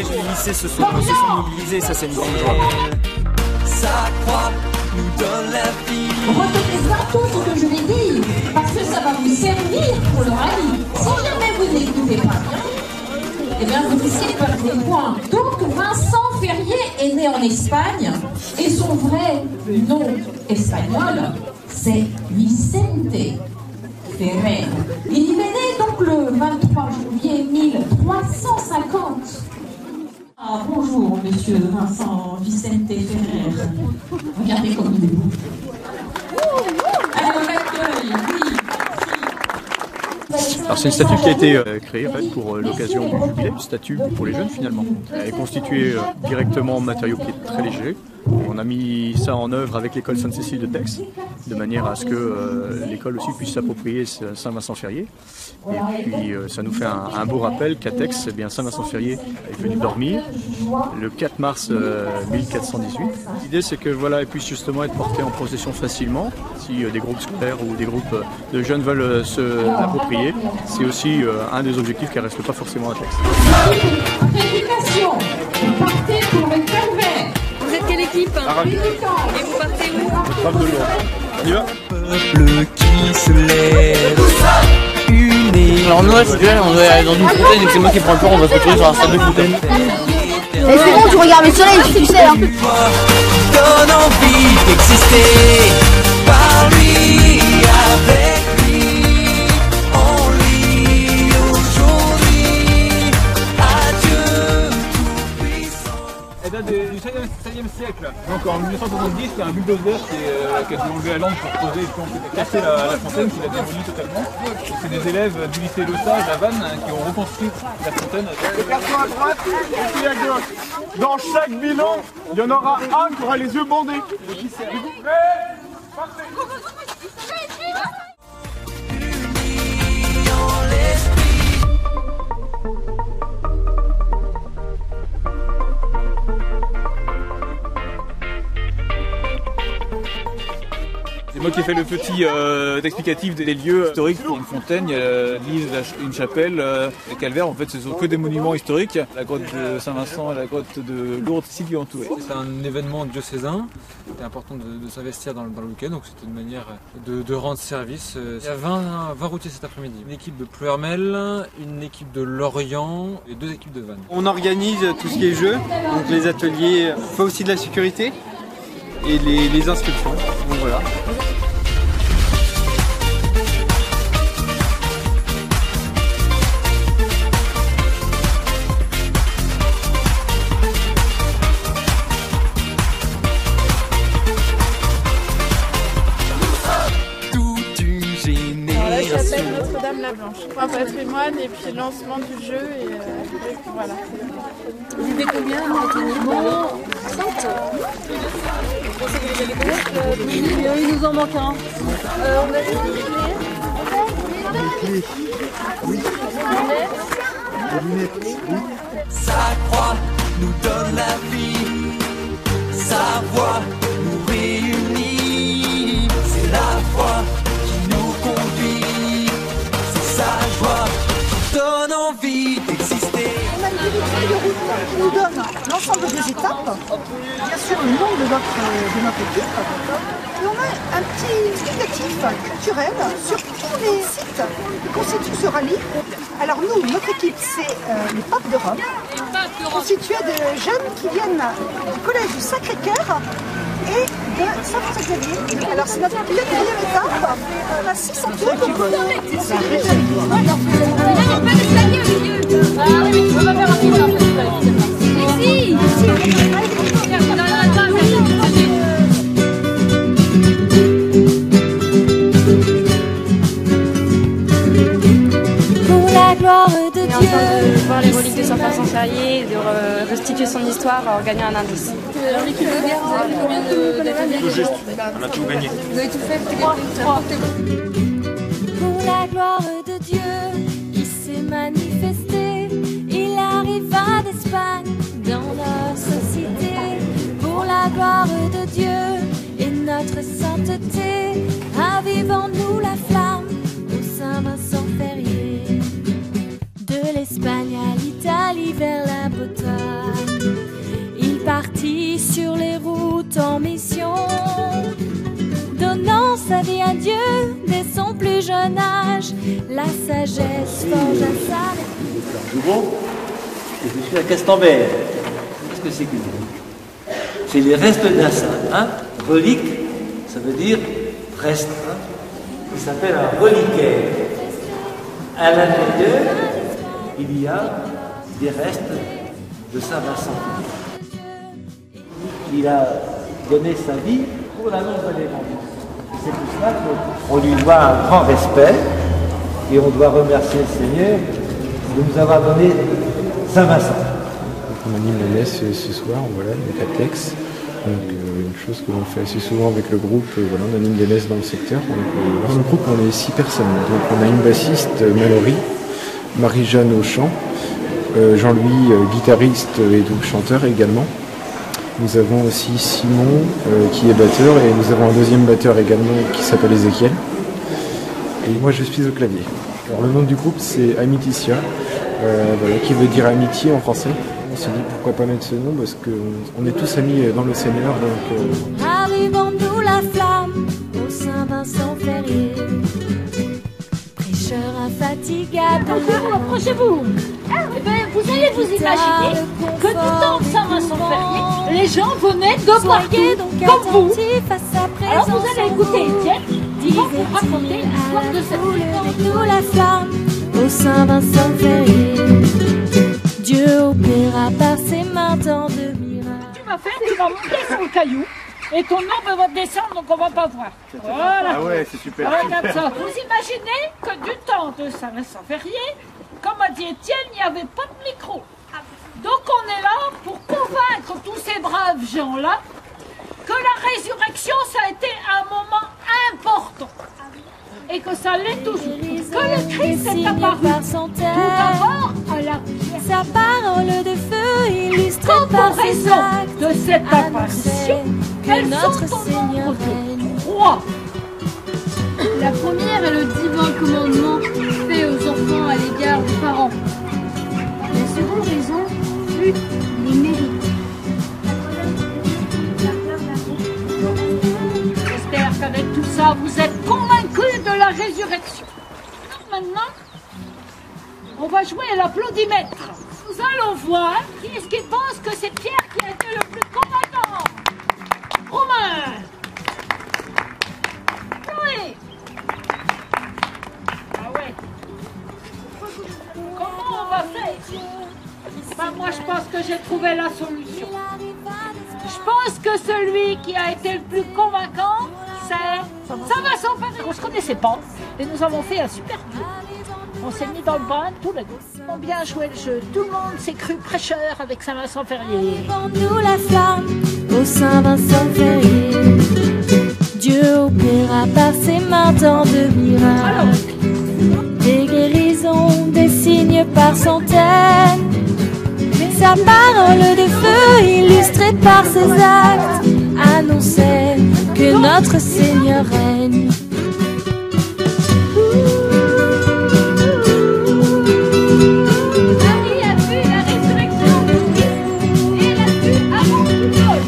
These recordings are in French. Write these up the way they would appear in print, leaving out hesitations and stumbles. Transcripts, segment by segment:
collèges et les lycées se sont mobilisés, ça c'est une grande joie. Sa croix nous donne la vie. Retenez bien tout ce que je vais dire, parce que ça va vous servir pour leur avis. Si jamais vous n'écoutez pas bien, eh bien vous risquez de perdre des points. Donc Vincent Ferrier est né en Espagne, et son vrai nom espagnol, c'est Vicente Ferrer. Il est né donc le 23 juillet 1350. Ah, bonjour, monsieur Vincent Vicente Ferrer. Regardez comme il est beau. Alors, l'accueil, oui. Alors c'est une statue qui a été créée en fait, pour l'occasion du jubilé, une statue pour les jeunes finalement. Elle est constituée directement en matériaux qui est très léger. On a mis ça en œuvre avec l'école Sainte-Cécile de Tex, de manière à ce que l'école aussi puisse s'approprier Saint-Vincent-Ferrier. Et puis ça nous fait un beau rappel qu'à Tex, eh bien Saint-Vincent-Ferrier est venu dormir le 4 mars 1418. L'idée c'est que voilà, elle puisse justement être portée en procession facilement. Si des groupes scolaires ou des groupes de jeunes veulent se l'approprier, c'est aussi un des objectifs qui ne reste pas forcément à Tex. Prédication, vous partez pour le calvaire. Vous êtes quelle équipe? Et vous partez où? Brave de Lourdes. On y va? Peuple qui se lève, unis. Alors nous, c'est bien, on va aller dans une fontaine et c'est moi qui prends le port, on va se retrouver sur un stade de fontaine. Et c'est bon, tu regardes le soleil, tu sais. Hein. Donne envie d'exister par lui, avec lui, en lui, aujourd'hui. Adieu, tout-puissant. Elle date du 16e siècle. Donc en 1970, il y a un bulldozer qui a dû enlever la lampe pour poser et qui a cassé la fontaine, qui l'a démolie totalement. C'est des élèves du lycée Le Sage à Vannes qui ont reconstruit la fontaine. Les garçons à droite et puis à gauche. Dans chaque bilan, il y en aura un qui aura les yeux bandés. Partez. Unis en l'esprit. C'est moi qui ai fait le petit explicatif des lieux historiques pour une fontaine. Il y a l'église, une chapelle, le calvaire. En fait, ce sont que des monuments historiques. La grotte de Saint-Vincent et la grotte de Lourdes, ici qui est entourée. C'est un événement diocésain. C'était important de s'investir dans le week-end, donc c'était une manière de rendre service. Il y a 20 routiers cet après-midi. Une équipe de Pleuhermel, une équipe de Lorient et 2 équipes de Vannes. On organise tout ce qui est jeu, donc les ateliers, on fait aussi de la sécurité et les inscriptions. Donc voilà. La chapelle Notre-Dame-la-Blanche. Un patrimoine et puis lancement du jeu et voilà. Vous avez combien à retenir? 30. Il nous en manque un. On a des clés. Oui. Sa croix nous donne la vie, sa voix nous réunit, c'est la voix qui nous conduit, c'est sa joie qui donne envie d'exister. On a une petite feuille de route qui nous donne l'ensemble des étapes, bien sûr le nom de notre équipe, et on a un petit explicatif culturel sur tous les sites qui constituent ce rallye. Alors nous, notre équipe, c'est les Papes de Rome, constituée de jeunes qui viennent du collège du Sacré-Cœur et de Saint-François-Xavier. Alors c'est notre 4e étape, on a 600 km. On est en train de voir les reliques de Saint-Vincent-Ferrier, de restituer son histoire en gagnant un indice. Dans l'équipe de guerre, vous avez combien d'ateliers? Tout juste, on a tout gagné. Vous avez tout fait? Pour la gloire de Dieu, il s'est manifesté, il arriva d'Espagne dans notre société. Pour la gloire de Dieu et notre sainteté, avivons-nous la flamme au Saint-Vincent-Ferrier. De l'Espagne à l'Italie vers la Bretagne. Dieu dès son plus jeune âge. La sagesse forge à sa Jouveau, et je suis à Castambert. Qu'est-ce que c'est qu'une relique? C'est les restes d'un saint. Hein? Relique, ça veut dire reste. Hein? Il s'appelle un reliquaire. À l'intérieur, il y a des restes de Saint Vincent. Il a donné sa vie pour l'annonce de l'Évangile. C'est pour cela qu'on lui doit un grand respect et on doit remercier le Seigneur de nous avoir donné Saint Vincent. On anime la messe ce soir, voilà, avec la Tex. Donc, une chose que l'on fait assez souvent avec le groupe, voilà, on anime des messes dans le secteur. Donc, dans le groupe, on est 6 personnes. Donc, on a une bassiste, Mallory, Marie-Jeanne au chant, Jean-Louis, guitariste et donc chanteur également. Nous avons aussi Simon qui est batteur et nous avons un deuxième batteur également qui s'appelle Ézéchiel. Et moi je suis au clavier. Alors, le nom du groupe c'est Amititia, voilà, qui veut dire amitié en français. On s'est dit pourquoi pas mettre ce nom parce qu'on est tous amis dans le Seigneur. Donc, Arrivons-nous la flamme au Saint-Vincent Ferrier, prêcheur infatigable. Approchez-vous. Eh ben, vous allez vous imaginer que du temps de Saint-Vincent Ferrier, les gens venaient de partout, comme vous. Alors vous allez écouter Étienne, qui va vous raconter l'histoire de cette nous la flamme au Saint-Vincent Ferrier. Dieu opéra par ses mains tant de miracles. Tu vas faire, tu vas monter sur le caillou et ton ombre va descendre donc on va pas voir. Voilà. Ah ouais, c'est super. Comme ça. Vous imaginez que du temps de Saint-Vincent Ferrier, comme a dit Étienne, il n'y avait pas de micro. Donc on est là pour convaincre tous ces braves gens-là que la résurrection, ça a été un moment important. Et que ça l'est toujours. Que le Christ est apparu tout d'abord à la pierre. Sa parole de feu illustrée par ses actes de cette apparition, elles notre sont au Seigneur nombre de 3. La première est le divin commandement fait aux enfants à l'égard des parents. La seconde raison fut les mérites. J'espère qu'avec tout ça, vous êtes convaincus de la résurrection. Maintenant, on va jouer à l'applaudimètre. Nous allons voir qui est-ce qui pense que c'est Pierre qui a été le plus convaincant. Romain. Chloé. Ah ouais. Comment on va faire? Ben moi je pense que j'ai trouvé la solution. Je pense que celui qui a été le plus convaincant, c'est Saint-Vincent Ferrier. On ne se connaissait pas et nous avons fait un super duo. On s'est mis dans le bain tous les deux. On a bien joué le jeu. Tout le monde s'est cru prêcheur avec Saint-Vincent Ferrier. Nous la flamme au Saint-Vincent Ferrier. Dieu opéra par ses mains tant de miracles. Des guérisons, des signes par centaines. Sa parole de feu illustrée par ses actes annonçait que notre Seigneur règne. Marie a vu la résurrection de Christ et l'a vu avant tout seul.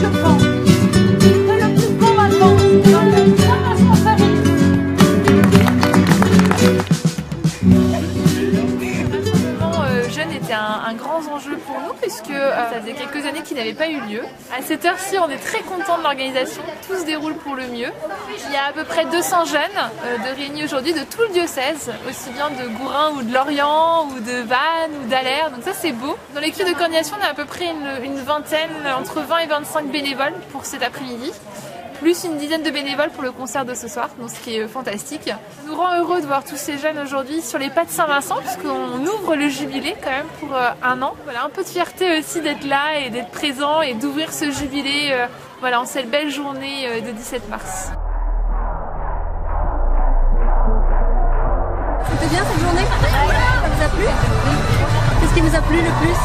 Je pense que le plus convaincant, c'est Saint-Vincent Ferrier. Jeune était un grand enjeu pour nous puisque ça faisait quelques années qu'il n'avait pas eu lieu. À cette heure-ci, on est très contents de l'organisation, tout se déroule pour le mieux. Il y a à peu près 200 jeunes de réunis aujourd'hui de tout le diocèse, aussi bien de Gourin ou de Lorient ou de Vannes ou d'Aller, donc ça c'est beau. Dans l'équipe de coordination, on a à peu près une vingtaine, entre 20 et 25 bénévoles pour cet après-midi. Plus une dizaine de bénévoles pour le concert de ce soir, donc ce qui est fantastique. Ça nous rend heureux de voir tous ces jeunes aujourd'hui sur les pas de Saint-Vincent, puisqu'on ouvre le jubilé quand même pour un an. Voilà, un peu de fierté aussi d'être là et d'être présent et d'ouvrir ce jubilé voilà, en cette belle journée de 17 mars. C'était bien cette journée? Ça vous a plu? Qu'est-ce qui vous a plu le plus?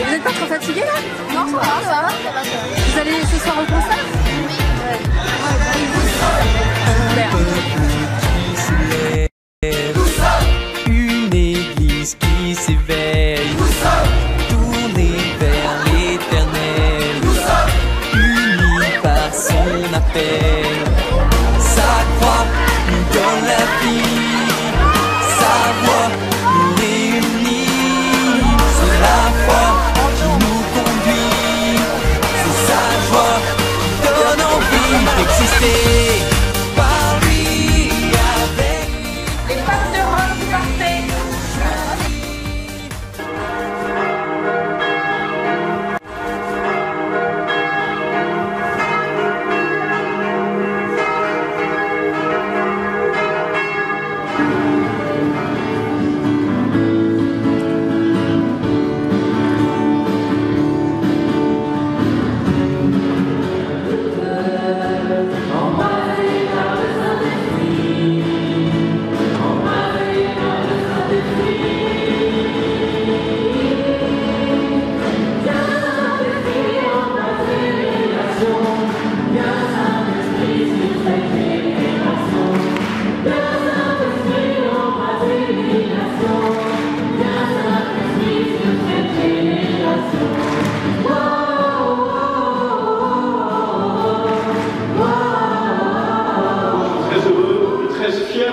Vous n'êtes pas trop fatigué là? Non, ça va. Vous allez ce soir au concert? Une église qui s'éveille, tournée vers l'éternel. fait. Sa croix nous donne la vie, sa voix nous réunit. C'est la foi qui nous conduit, c'est sa joie qui donne envie d'exister. Par lui, avec lui. Les pattes de Rome parfaits.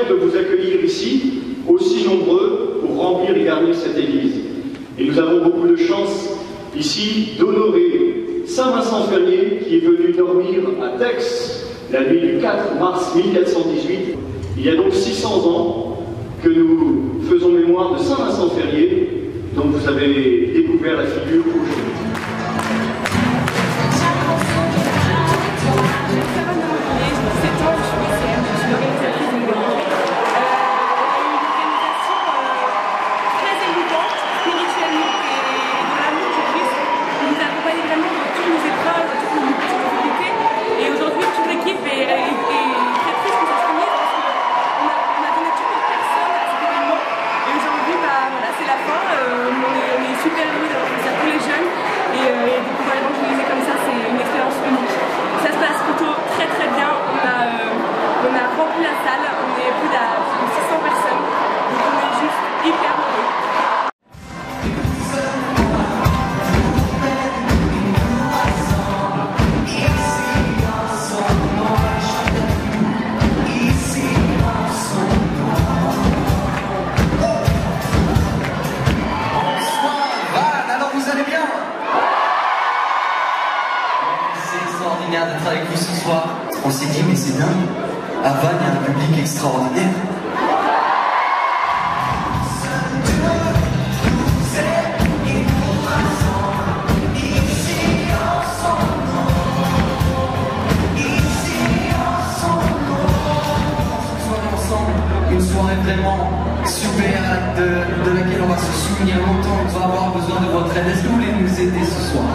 De vous accueillir ici, aussi nombreux, pour remplir et garnir cette église. Et nous avons beaucoup de chance ici d'honorer Saint Vincent Ferrier qui est venu dormir à Tex la nuit du 4 mars 1418. Il y a donc 600 ans que nous faisons mémoire de Saint Vincent Ferrier, dont vous avez découvert la figure aujourd'hui. D'être avec vous ce soir. On s'est dit mais c'est dingue, à Vannes il y a un public extraordinaire. Une soirée vraiment super de laquelle on va se souvenir longtemps. On va avoir besoin de votre aide. Est-ce que vous voulez nous aider ce soir?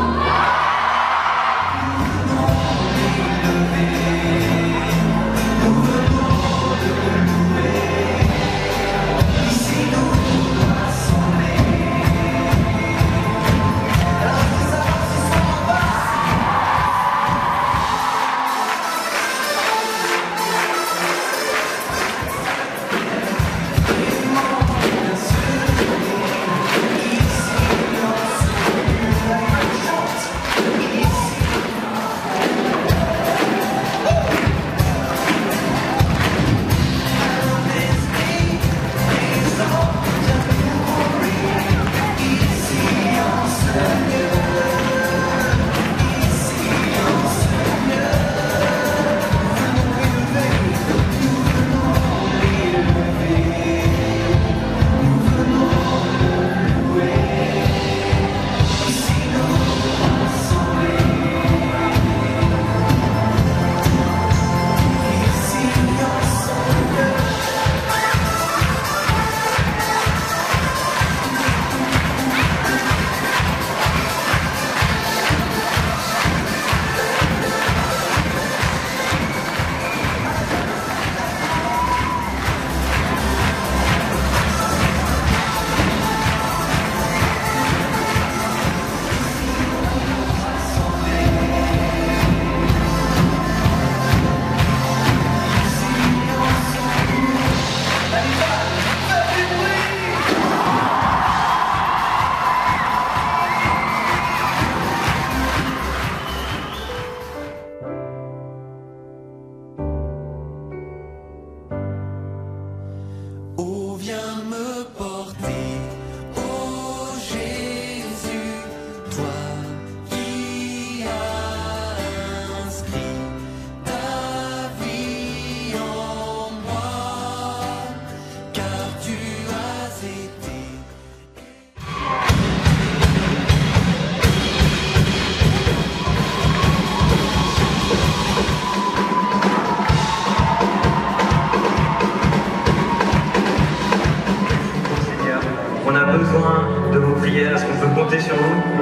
compter sur vous.